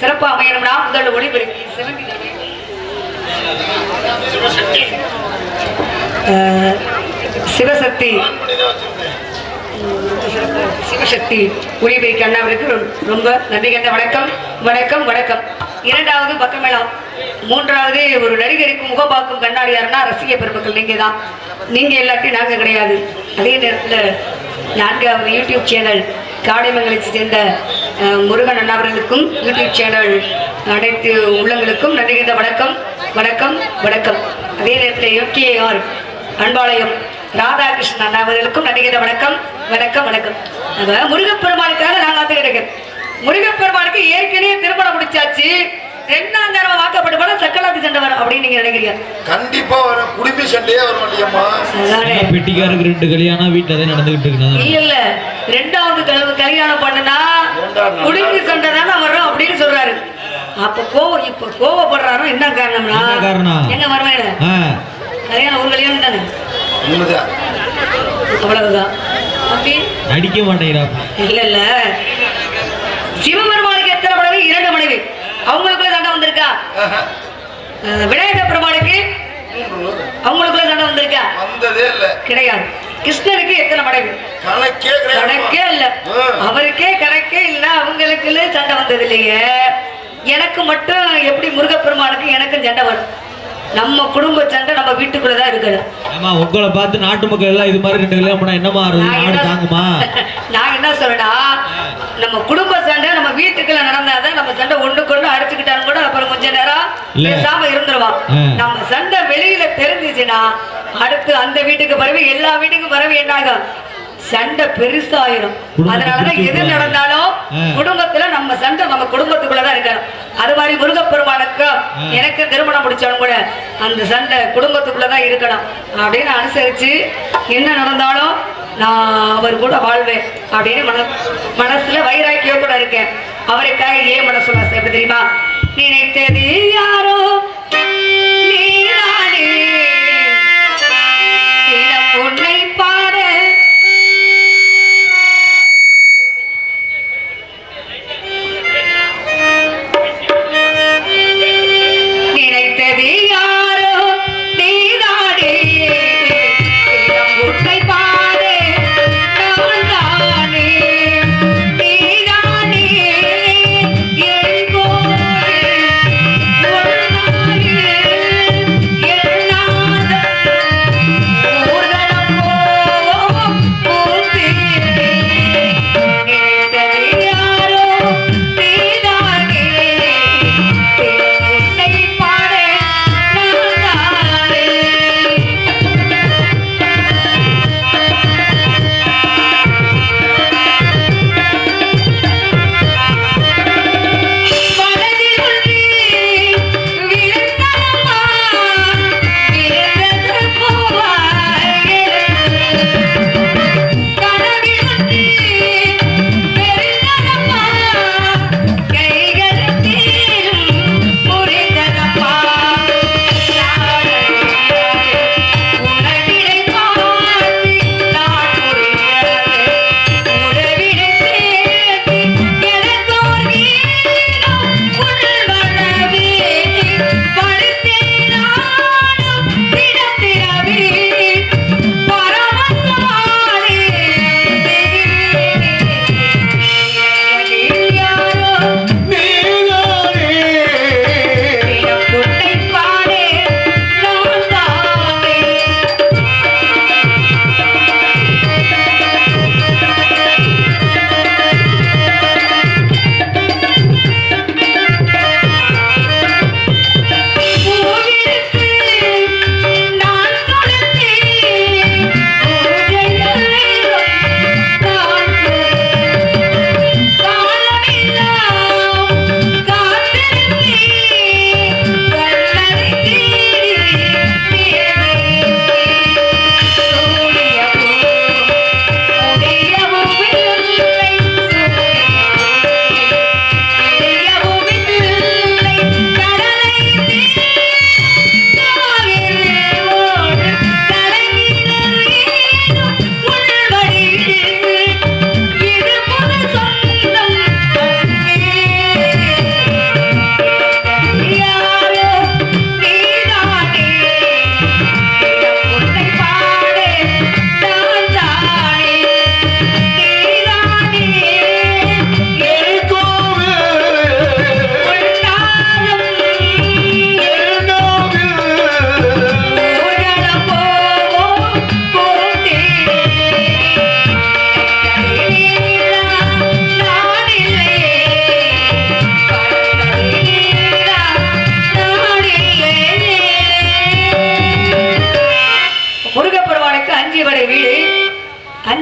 சிறப்பு அமையணும்னா முதல் ஒளிபெருக்கி சிவசக்தி சிவசக்தி ஒளிபெருக்கி அண்ணாவிற்கு ரொம்ப நன்றி கண்ட வணக்கம் வணக்கம் வணக்கம். இரண்டாவது பக்கமேளம். மூன்றாவது ஒரு நடிகருக்கு முகபாக்கும் கண்ணாடியாருன்னா ரசிக பெருமக்கள் நீங்க தான். நீங்க எல்லாத்தையும் நாங்க கிடையாது. அதே நேரத்தில் நான்காவது யூடியூப் சேனல் காடைமங்கலத்தை சேர்ந்த முருகன் அண்ணாவர்களுக்கும் யூடியூப் சேனல் அனைத்து உள்ளங்களுக்கும் நன்றி கண்ட வணக்கம் வணக்கம் வணக்கம். அதே நேரத்தில் யூகேஆர் அன்பாலயம் ராதாகிருஷ்ணன் அண்ணாவர்களுக்கும் நன்றி கண்ட வணக்கம் வணக்கம் வணக்கம். முருகப்பெருமானுக்காக நான் காத்து கிடைக்கிறேன். முருகப்பெருமானுக்கு ஏற்கனவே திருமணம் முடிச்சாச்சு. ரெண்டாம் தடவை வாக்கப்பட்டு போல சக்கலாத்தி சண்டை வரும் அப்படின்னு நீங்க நினைக்கிறீங்க? கண்டிப்பா வரும். குடும்பி சண்டையே வரும் இல்லையம்மா? பெட்டிக்காருக்கு 2 கல்யாணம் வீட்டுல தான் நடந்துகிட்டு இருக்கு. இல்ல ரெண்டாவது கல்யாணம் பண்ணுனா குடும்பி சண்டை தானே வரும் அப்படின்னு சொல்றாரு. அப்ப இப்ப கோவப்படுறாரோ என்ன காரணம்னா எங்க வருவாங்க கல்யாணம் ஒரு கல்யாணம் தானே அவ்வளவுதான். அப்படி அடிக்க மாட்டேங்கிறா. இல்ல இல்ல சிவபெருமானுக்கு எத்தனை மனைவி? 2 மனைவி. அவங்களுக்குள்ள சண்டை வந்திருக்கா? விநாயகர் பெருமானுக்கு அவங்களுக்குள்ள சண்டை வந்திருக்கா? கிடையாது. கிருஷ்ணனுக்கு எத்தனை மனைவி? கணக்கே இல்ல. அவருக்கே கணக்கே இல்ல. அவங்களுக்குள்ள சண்டை வந்தது இல்லையே. எனக்கு மட்டும் எப்படி முருகப்பெருமானுக்கு எனக்கும் சண்டை வரும்? நம்ம குடும்ப சண்டை நம்ம வீட்டுக்குள்ளதான் இருக்கணும். ஆமா, உங்களை பார்த்து நாட்டு மக்கள் எல்லாம் இது மாதிரி 2 கல்யாணம் பண்ணா என்னமா தாங்குமா? நான் என்ன சொல்றேன்னா, நம்ம குடும்ப சண்டை நம்ம வீட்டுக்குள்ள நடந்தாதான் நம்ம சண்டை ஒண்ணுக்கு அடிச்சுக்கிட்டாலும் கூட அப்புறம் கொஞ்ச நேரம் பேசாம இருந்துருவான். நம்ம சண்டை வெளியில தெரிஞ்சிச்சுன்னா அடுத்து அந்த வீட்டுக்கு பரவி எல்லா வீட்டுக்கும் பரவி என்னாகும்? சண்டை பெருசாயிரும். அதனாலதான் எது நடந்தாலும் குடும்பத்துல நம்ம சண்டை நம்ம குடும்பத்துக்குள்ளதான் இருக்கணும். அது மாதிரி முருகப்பெருமானுக்கு எனக்கு திருமணம் முடிச்சாலும் கூட அந்த சண்டை குடும்பத்துக்குள்ளதான் இருக்கணும் அப்படின்னு அனுசரிச்சு என்ன நடந்தாலும் நான் அவர் கூட வாழ்வேன் அப்படின்னு மனசுல வைராக்கியோட இருக்கேன். அவருக்காக ஏன் மனசுல எப்படி தெரியுமா? நினைத்தது யாரோ நீரானே உன்னை பாட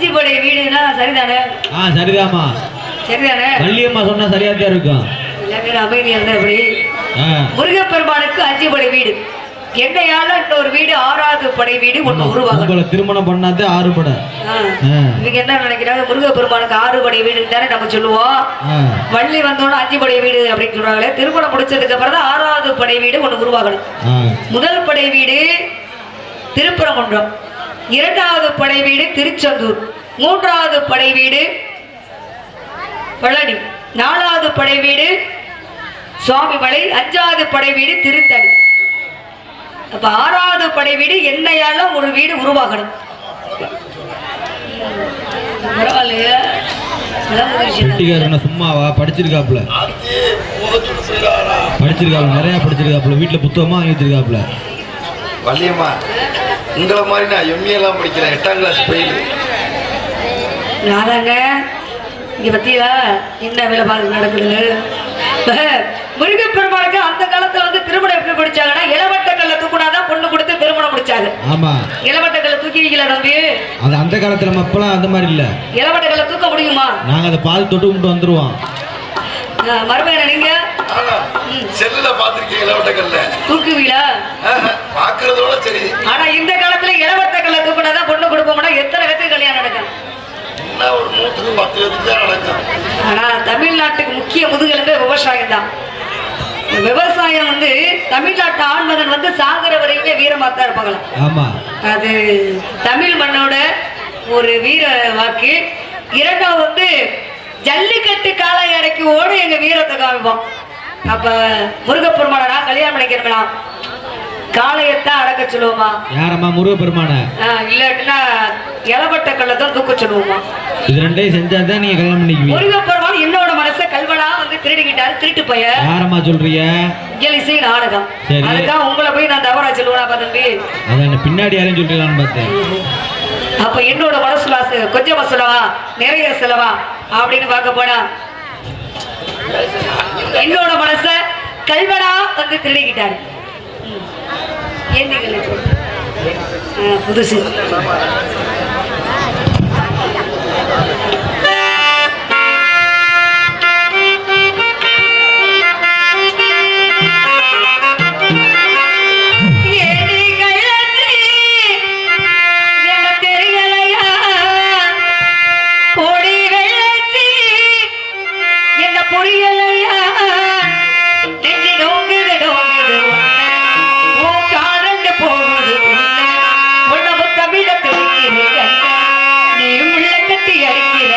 5 படை வீடுனா சரிதானே? சரிதாம்மா. சரிதானே? வள்ளியம்மா சொன்னா சரியாத்தான் இருக்கும். எல்லாரும் அமைதியா இருந்தா எப்படி? முருகப்பெருமானுக்கு 5 படை வீடு. என்னையால இன்னொரு வீடு 6வது படை வீடு ஒண்ணு உருவாகும். உங்களை திருமணம் பண்ணாதே 6 படை. இவங்க என்ன நினைக்கிறாங்க? முருகப்பெருமானுக்கு 6 படை வீடு தானே நம்ம சொல்லுவோம். வள்ளி வந்தோன்னு 5 படை வீடு அப்படின்னு சொல்றாங்களே. திருமணம் முடிச்சதுக்கு அப்புறம் தான் 6வது படை வீடு ஒண்ணு உருவாகணும். முதல் படை வீடு திருப்பரங்குன்றம், 2வது படை வீடு திருச்செந்தூர், 3வது படை வீடு பழனி, 4வது படை வீடு சுவாமிமலை, 5வது படை வீடு திருத்தணி. அப்ப 6வது படை வீடு என்னையால ஒரு வீடு உருவாகணும். சும்மாவா படிச்சிருக்காப்ல, நிறைய படிச்சிருக்காப்ல, வீட்டுல புத்தகமா வாங்கி வச்சிருக்காப்ல. வள்ளியம்மா உங்களை மாதிரி நான் எம்ஏ எல்லாம் படிக்கிறேன், 8ஆம் கிளாஸ் ஃபெயில். நாதாங்க இங்க பத்தியா என்ன வேலை பார்க்க நடக்குது. முருகப்பெருமானுக்கு அந்த காலத்துல வந்து திருமணம் எப்படி படிச்சாங்கன்னா, இளவட்ட கல்ல தூக்குனாதான் பொண்ணு கொடுத்து திருமணம் முடிச்சாங்க. ஆமா, இளவட்ட கல்ல தூக்கிவீங்களா தம்பி? அது அந்த காலத்துல அப்பெல்லாம் அந்த மாதிரி இல்ல. இளவட்ட கல்ல தூக்க முடியுமா? நாங்க அதை பால் தொட்டு கொண்டு வந்துருவோம். மறுபடியும் நீங்க செல்லுல பாத்திருக்கீங்க இளவட்ட கல்ல தூக்குவீங்களா? பாக்குறதோட சரி. ஆனா இந்த காலத்துல இளவட்ட கல்ல தூக்குனாதான் பொண்ணு கொடுப்போம்னா எத்தனை பேருக்கு கல்யாணம் நடக்கும்? ஒரு 100க்கு 10 பேருக்கு தான் நடக்கும். ஆனா தமிழ்நாட்டுக்கு முக்கிய முதுகெலும்பே விவசாயம் தான். விவசாயம் வந்து தமிழ்நாட்டு ஆண்மகன் வந்து சாகர வரைக்குமே வீரமாத்தான் இருப்பாங்களா. ஆமா, அது தமிழ் மண்ணோட ஒரு வீர வாக்கு. 2வது வந்து ஜல்லிக்கட்டு காலை அடக்கி ஓடு எங்க வீரத்தை காமிப்போம். அப்ப முருகப்பெருமானை நான் கல்யாணம் பண்ணிக்கிறோம்னா காளையத்தான் அடக்க சொல்லுவோமா? யாரம்மா? முருகப்பெருமான. இல்லாட்டினா இளவட்ட கல்லத்தான் தூக்க சொல்லுவோமா? இது ரெண்டையும் செஞ்சாதான் நீங்க கல்யாணம் பண்ணிக்குவீங்க. முருகப்பெருமான் என்னோட மனசை கல்வனா வந்து திருடிக்கிட்டாரு. திருட்டு பைய. யாரம்மா சொல்றீங்க? இசை நாடகம். அதுதான் உங்களை போய் நான் தவறா சொல்லுவேனா தம்பி? அதான் பின்னாடி யாரையும் சொல்லிடலான்னு பார்த்தேன். அப்ப என்னோட மனசுல கொஞ்சமா சொல்லவா நிறைய சொல்லவா அப்படின்னு பார்க்க போனா, என்னோட மனச கல்வனா வந்து திருடிக்கிட்டாரு. புதுசு நீ உள்ள கட்டி அடிக்கிற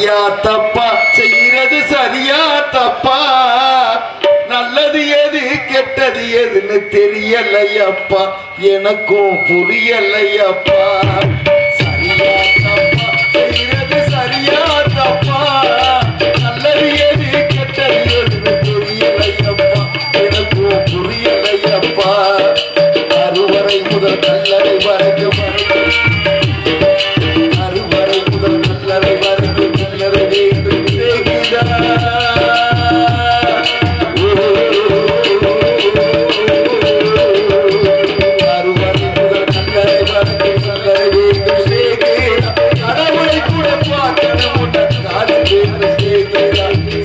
சரியா தப்பா செய்யறது சரியா தப்பா நல்லது எது கெட்டது எதுன்னு தெரியலையப்பா எனக்கும் புரியலையப்பா சரியா தப்பா செய்யறது சரியா தப்பா நல்லது எது கெட்டது எதுன்னு தெரியலையப்பா எனக்கும் புரியலையப்பா அறுவரை முதல் கல்லறை வரைக்கும் அறுவரை முதல் கல்லறை வரைக்கும் கல்லறை வேண்டும் அறுவரை முதல் கல்லறை வரைக்கும் கல்லறை வேண்டும் கடவுளை கூட பார்க்கணும் காது வேண்டும்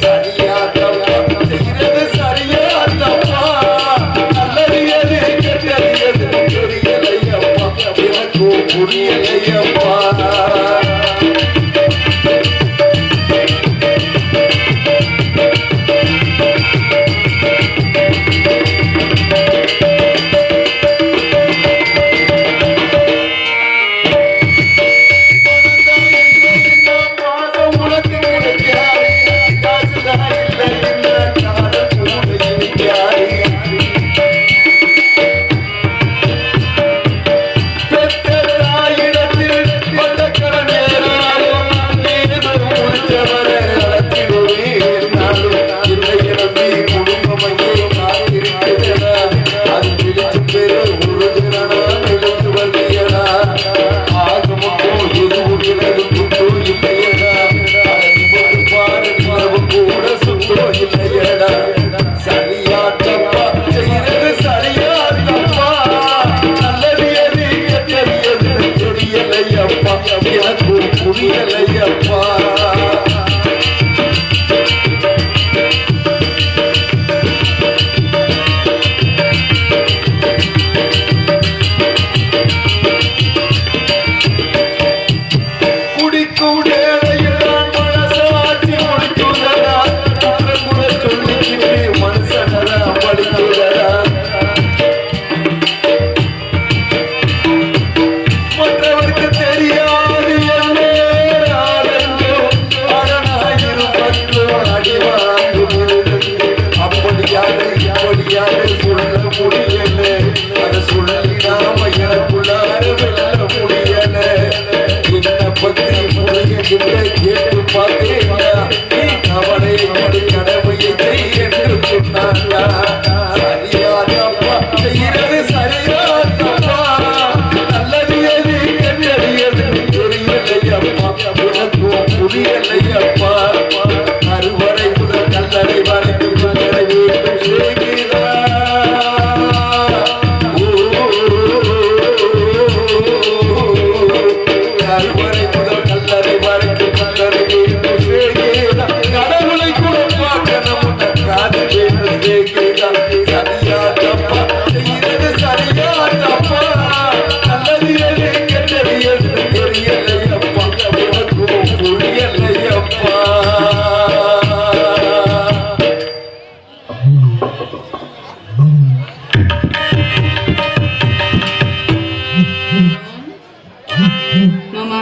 சரியா தப்பா செய்கிறது சரியா தப்பா நல்லது எது கெட்டது எது தெரியலையப்பா எனக்கும் புரியலையப்பா புரியலையப்பா குடிக்கும் வேலையெல்லாம் மனசாட்சி முடிக்குதடா கூட சொல்லிக்கிட்டு மனுஷனடா படிக்குதடா மற்றவருக்கு தெரியாது அப்படியாக இப்படியாக சொல்ல முடியல அதை சொல்லி நாம எனக்குள்ளார வெல்ல முடியல என்ன பத்தி முறையில்லை கேட்டு பார்த்தேன்னா நீ அவனை கடமையை செய் என்று சொன்னாங்க சரியா தப்பா செய்யறது சரியா தப்பா நல்லது எது கெட்டது எது தெரியலையப்பா எனக்கும் புரியலையப்பா அறுவரை முதல் கல்லறை வரைக்கும் கல்லறை வேண்டும் அறுவரை முதல் கல்லறை வரைக்கும் கல்லறை வேண்டும் கடவுளை கூட பார்க்கணும் காது வேண்டும் சரியா தப்பா செய்யறது சரியா தப்பா நல்லது எது கெட்டது எது தெரியலையப்பா எனக்கும் புரியலையப்பா மாமா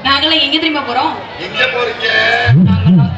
நாங்களாம் எங்க தெரியுமா போறோம் எங்க போறீங்க நாங்களாம்